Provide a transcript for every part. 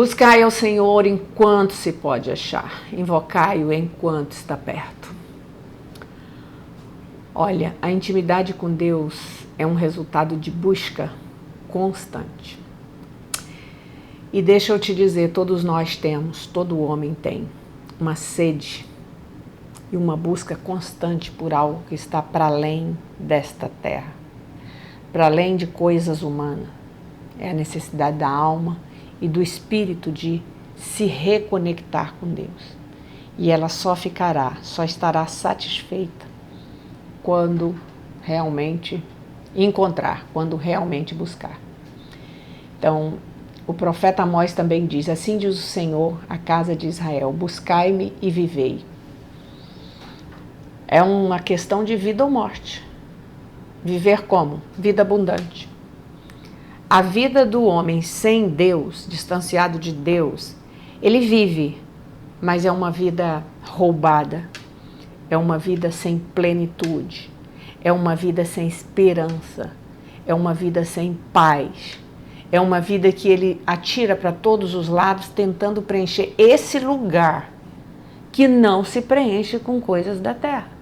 Buscai ao Senhor enquanto se pode achar, invocai-o enquanto está perto. Olha, a intimidade com Deus é um resultado de busca constante. E deixa eu te dizer, todos nós temos, todo homem tem, uma sede e uma busca constante por algo que está para além desta terra, para além de coisas humanas. É a necessidade da alma e do espírito de se reconectar com Deus. E ela só estará satisfeita quando realmente encontrar, quando realmente buscar. Então, o profeta Amós também diz, assim diz o Senhor, à casa de Israel, buscai-me e vivei. É uma questão de vida ou morte. Viver como? Vida abundante. A vida do homem sem Deus, distanciado de Deus, ele vive, mas é uma vida roubada, é uma vida sem plenitude, é uma vida sem esperança, é uma vida sem paz, é uma vida que ele atira para todos os lados tentando preencher esse lugar que não se preenche com coisas da terra,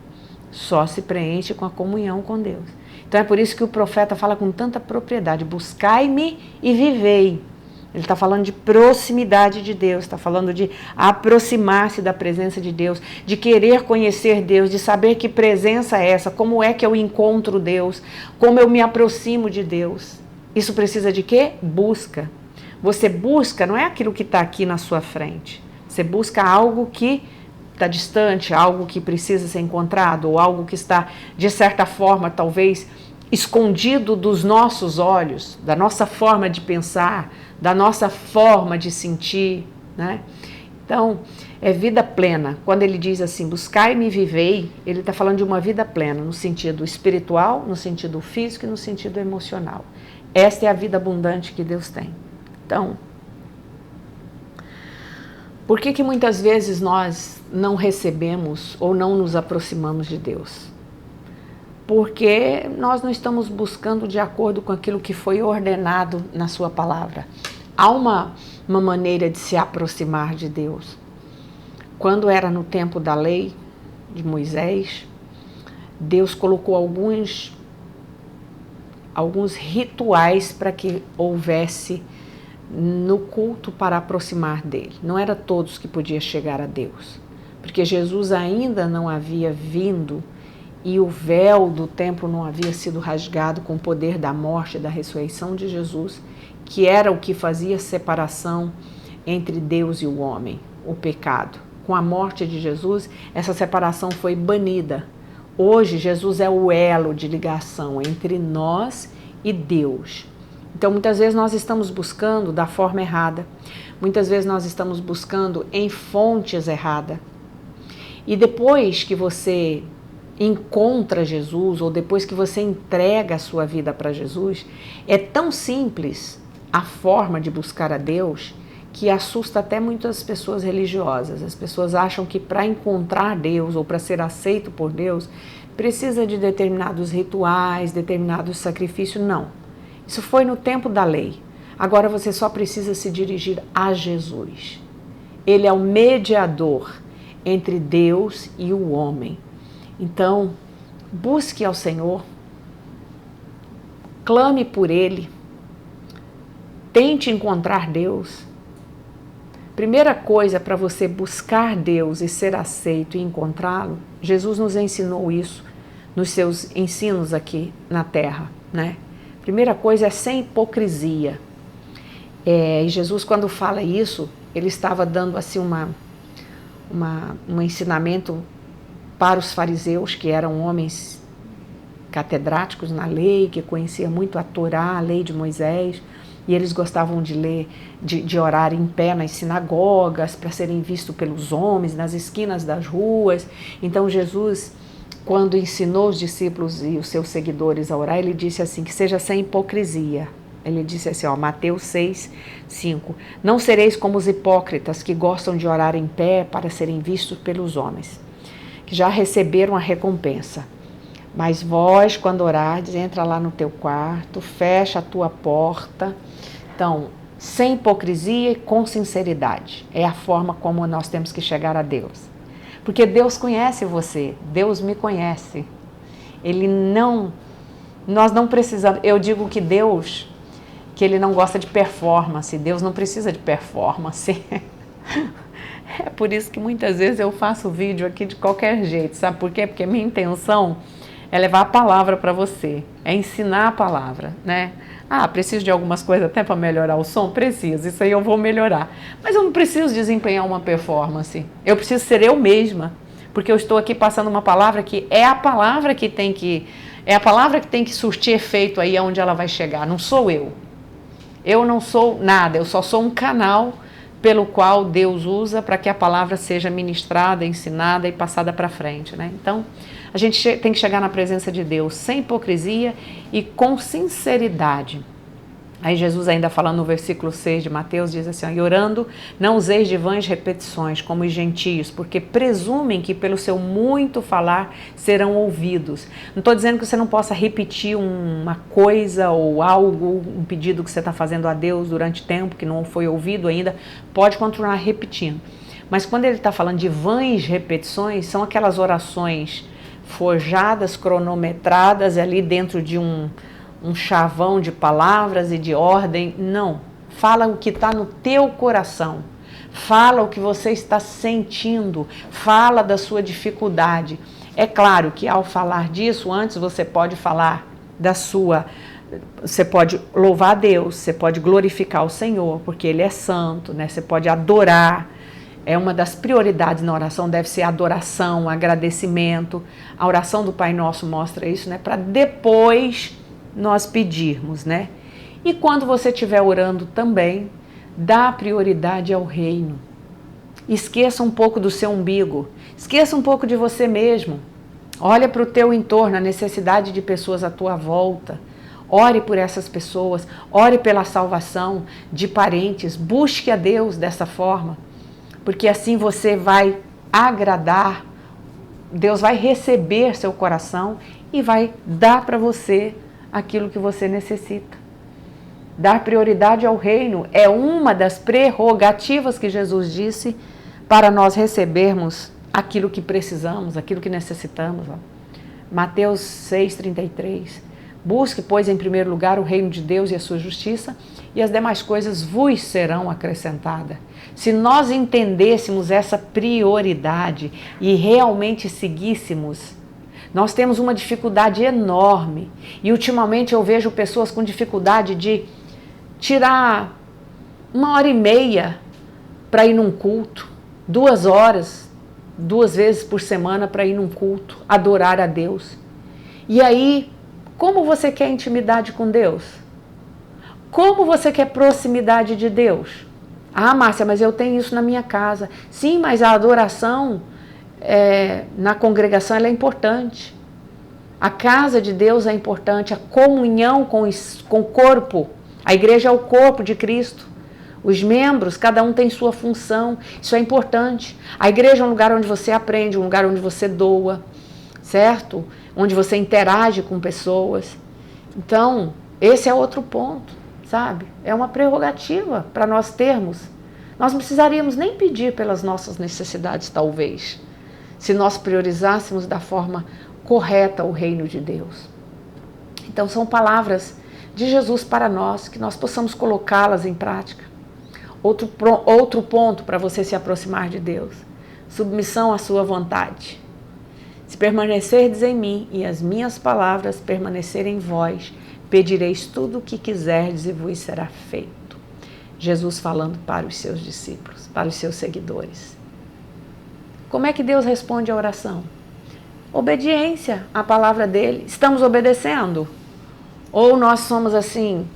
só se preenche com a comunhão com Deus. Então é por isso que o profeta fala com tanta propriedade, buscai-me e vivei. Ele está falando de proximidade de Deus, está falando de aproximar-se da presença de Deus, de querer conhecer Deus, de saber que presença é essa, como é que eu encontro Deus, como eu me aproximo de Deus. Isso precisa de quê? Busca. Você busca, não é aquilo que está aqui na sua frente, você busca algo que está distante, algo que precisa ser encontrado, ou algo que está, de certa forma, talvez escondido dos nossos olhos, da nossa forma de pensar, da nossa forma de sentir, né? Então, é vida plena. Quando ele diz assim, buscai-me e vivei, ele está falando de uma vida plena, no sentido espiritual, no sentido físico e no sentido emocional. Esta é a vida abundante que Deus tem. Então, por que muitas vezes nós não recebemos ou não nos aproximamos de Deus? Porque nós não estamos buscando de acordo com aquilo que foi ordenado na sua palavra. Há uma maneira de se aproximar de Deus. Quando era no tempo da lei de Moisés, Deus colocou alguns rituais para que houvesse no culto para aproximar dele. Não era todos que podiam chegar a Deus, porque Jesus ainda não havia vindo e o véu do templo não havia sido rasgado com o poder da morte e da ressurreição de Jesus, que era o que fazia separação entre Deus e o homem, o pecado. Com a morte de Jesus, essa separação foi banida. Hoje, Jesus é o elo de ligação entre nós e Deus. Então, muitas vezes nós estamos buscando da forma errada. Muitas vezes nós estamos buscando em fontes erradas. E depois que você encontra Jesus, ou depois que você entrega a sua vida para Jesus, é tão simples a forma de buscar a Deus que assusta até muitas pessoas religiosas. As pessoas acham que para encontrar Deus ou para ser aceito por Deus, precisa de determinados rituais, determinados sacrifícios. Não. Isso foi no tempo da lei. Agora você só precisa se dirigir a Jesus. Ele é o mediador entre Deus e o homem. Então, busque ao Senhor, clame por Ele, tente encontrar Deus. Primeira coisa para você buscar Deus e ser aceito e encontrá-lo, Jesus nos ensinou isso nos seus ensinos aqui na terra, né? Primeira coisa é sem hipocrisia. E Jesus, quando fala isso, ele estava dando assim um ensinamento para os fariseus, que eram homens catedráticos na lei, que conheciam muito a Torá, a lei de Moisés, e eles gostavam de ler, de orar em pé nas sinagogas, para serem vistos pelos homens, nas esquinas das ruas. Então Jesus, quando ensinou os discípulos e os seus seguidores a orar, ele disse assim, que seja sem hipocrisia. Ele disse assim, Mateus 6, 5, não sereis como os hipócritas que gostam de orar em pé para serem vistos pelos homens, que já receberam a recompensa. Mas vós, quando orardes, entra lá no teu quarto, fecha a tua porta. Então, sem hipocrisia e com sinceridade. É a forma como nós temos que chegar a Deus. Porque Deus conhece você, Deus me conhece. Nós não precisamos, eu digo que Deus, que Ele não gosta de performance, Deus não precisa de performance. É por isso que muitas vezes eu faço vídeo aqui de qualquer jeito, sabe por quê? Porque a minha intenção é levar a palavra para você, é ensinar a palavra, né? Preciso de algumas coisas até para melhorar o som? Preciso, isso aí eu vou melhorar. Mas eu não preciso desempenhar uma performance, eu preciso ser eu mesma, porque eu estou aqui passando uma palavra que é a palavra que tem que surtir efeito aí aonde ela vai chegar, não sou eu. Eu não sou nada, eu só sou um canal pelo qual Deus usa para que a palavra seja ministrada, ensinada e passada para frente, né? Então, a gente tem que chegar na presença de Deus sem hipocrisia e com sinceridade. Aí Jesus ainda falando no versículo 6 de Mateus, diz assim, e orando, não useis de vãs repetições, como os gentios, porque presumem que pelo seu muito falar serão ouvidos. Não estou dizendo que você não possa repetir uma coisa ou algo, um pedido que você está fazendo a Deus durante tempo, que não foi ouvido ainda, pode continuar repetindo. Mas quando ele está falando de vãs repetições, são aquelas orações forjadas, cronometradas ali dentro de um chavão de palavras e de ordem. Não, fala o que está no teu coração, fala o que você está sentindo, fala da sua dificuldade. É claro que ao falar disso, antes você pode falar você pode louvar a Deus, você pode glorificar o Senhor, porque Ele é santo, né? Você pode adorar. É uma das prioridades na oração, deve ser adoração, agradecimento. A oração do Pai Nosso mostra isso, né? Para depois nós pedirmos, né? E quando você estiver orando também, dá prioridade ao reino. Esqueça um pouco do seu umbigo, esqueça um pouco de você mesmo. Olha para o teu entorno, a necessidade de pessoas à tua volta. Ore por essas pessoas, ore pela salvação de parentes, busque a Deus dessa forma, porque assim você vai agradar, Deus vai receber seu coração e vai dar para você aquilo que você necessita. Dar prioridade ao reino é uma das prerrogativas que Jesus disse para nós recebermos aquilo que precisamos, aquilo que necessitamos. Mateus 6,33. Busque, pois, em primeiro lugar o reino de Deus e a sua justiça, e as demais coisas vos serão acrescentadas. Se nós entendêssemos essa prioridade e realmente seguíssemos, nós temos uma dificuldade enorme. E ultimamente eu vejo pessoas com dificuldade de tirar 1h30 para ir num culto, 2 horas, 2 vezes por semana para ir num culto, adorar a Deus. E aí, como você quer intimidade com Deus? Como você quer proximidade de Deus? Márcia, mas eu tenho isso na minha casa. Sim, mas a adoração na congregação ela é importante. A casa de Deus é importante, a comunhão com o corpo. A igreja é o corpo de Cristo. Os membros, cada um tem sua função. Isso é importante. A igreja é um lugar onde você aprende, um lugar onde você doa, certo? Onde você interage com pessoas. Então, esse é outro ponto, sabe? É uma prerrogativa para nós termos. Nós não precisaríamos nem pedir pelas nossas necessidades, talvez, se nós priorizássemos da forma correta o reino de Deus. Então, são palavras de Jesus para nós, que nós possamos colocá-las em prática. Outro ponto para você se aproximar de Deus: submissão à sua vontade. Se permanecerdes em mim e as minhas palavras permanecerem em vós, pedireis tudo o que quiserdes e vos será feito. Jesus falando para os seus discípulos, para os seus seguidores. Como é que Deus responde à oração? Obediência à palavra dele. Estamos obedecendo? Ou nós somos assim,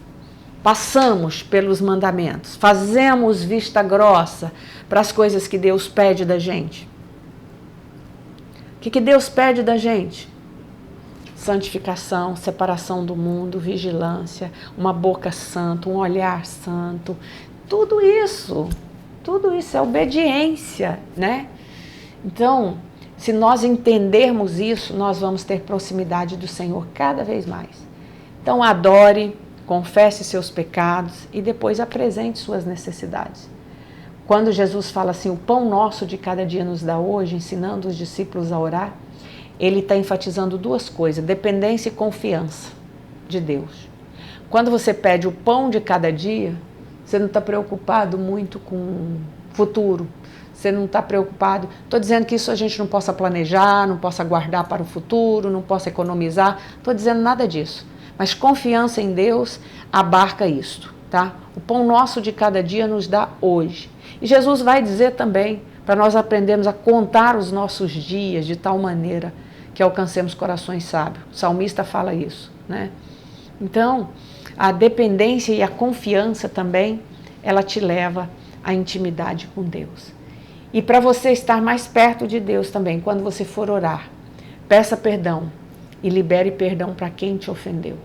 passamos pelos mandamentos, fazemos vista grossa para as coisas que Deus pede da gente? O que Deus pede da gente? Santificação, separação do mundo, vigilância, uma boca santa, um olhar santo. Tudo isso é obediência, né? Então, se nós entendermos isso, nós vamos ter proximidade do Senhor cada vez mais. Então, adore, confesse seus pecados e depois apresente suas necessidades. Quando Jesus fala assim, o pão nosso de cada dia nos dá hoje, ensinando os discípulos a orar, ele está enfatizando duas coisas, dependência e confiança de Deus. Quando você pede o pão de cada dia, você não está preocupado muito com o futuro, você não está preocupado. Estou dizendo que isso a gente não possa planejar, não possa guardar para o futuro, não possa economizar, estou dizendo nada disso. Mas confiança em Deus abarca isto, tá? O pão nosso de cada dia nos dá hoje. E Jesus vai dizer também, para nós aprendermos a contar os nossos dias de tal maneira que alcancemos corações sábios. O salmista fala isso, né? Então, a dependência e a confiança também, ela te leva à intimidade com Deus. E para você estar mais perto de Deus também, quando você for orar, peça perdão e libere perdão para quem te ofendeu.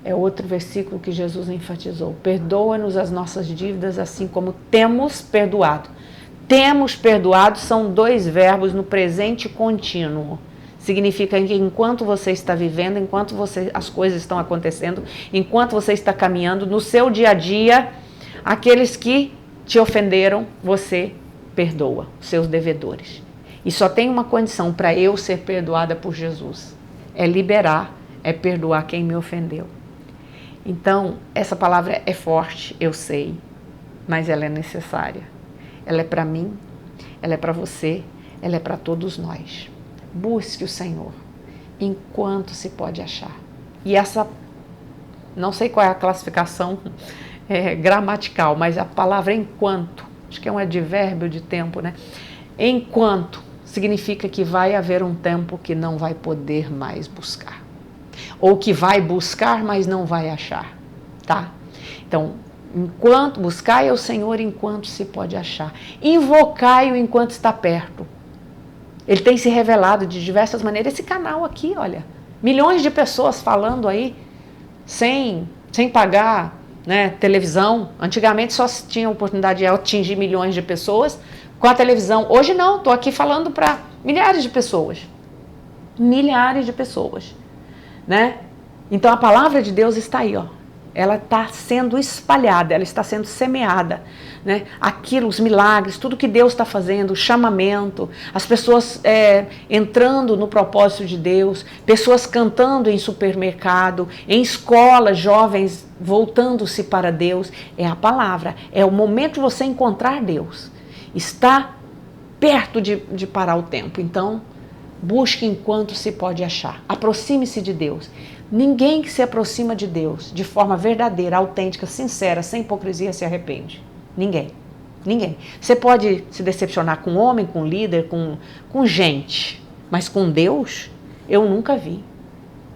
É outro versículo que Jesus enfatizou. Perdoa-nos as nossas dívidas, assim como temos perdoado. Temos perdoado são dois verbos no presente contínuo. Significa que enquanto você está vivendo, enquanto as coisas estão acontecendo, enquanto você está caminhando no seu dia a dia, aqueles que te ofenderam, você perdoa, seus devedores. E só tem uma condição para eu ser perdoada por Jesus. É liberar, é perdoar quem me ofendeu. Então, essa palavra é forte, eu sei, mas ela é necessária. Ela é para mim, ela é para você, ela é para todos nós. Busque o Senhor enquanto se pode achar. E essa, não sei qual é a classificação gramatical, mas a palavra enquanto, acho que é um advérbio de tempo, né? Enquanto significa que vai haver um tempo que não vai poder mais buscar. Ou que vai buscar, mas não vai achar, tá? Então, enquanto buscai ao Senhor enquanto se pode achar. Invocai-o enquanto está perto. Ele tem se revelado de diversas maneiras. Esse canal aqui, olha, milhões de pessoas falando aí, sem pagar, né, televisão. Antigamente só tinha a oportunidade de atingir milhões de pessoas com a televisão. Hoje não, estou aqui falando para milhares de pessoas. Milhares de pessoas, né? Então a palavra de Deus está aí, ó. Ela está sendo espalhada, ela está sendo semeada, né? Aquilo, os milagres, tudo que Deus está fazendo, o chamamento, as pessoas entrando no propósito de Deus, pessoas cantando em supermercado, em escola, jovens voltando-se para Deus. É a palavra, é o momento de você encontrar Deus. Está perto de parar o tempo, então busque enquanto se pode achar. Aproxime-se de Deus. Ninguém que se aproxima de Deus de forma verdadeira, autêntica, sincera, sem hipocrisia, se arrepende. Ninguém. Ninguém. Você pode se decepcionar com homem, com líder, com gente, mas com Deus, eu nunca vi.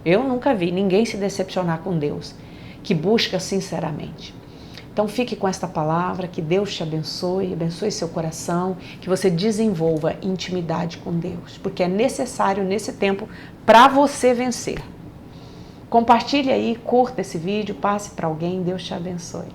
Eu nunca vi ninguém se decepcionar com Deus, que busca sinceramente. Então fique com esta palavra, que Deus te abençoe, abençoe seu coração, que você desenvolva intimidade com Deus, porque é necessário nesse tempo para você vencer. Compartilhe aí, curta esse vídeo, passe para alguém, Deus te abençoe.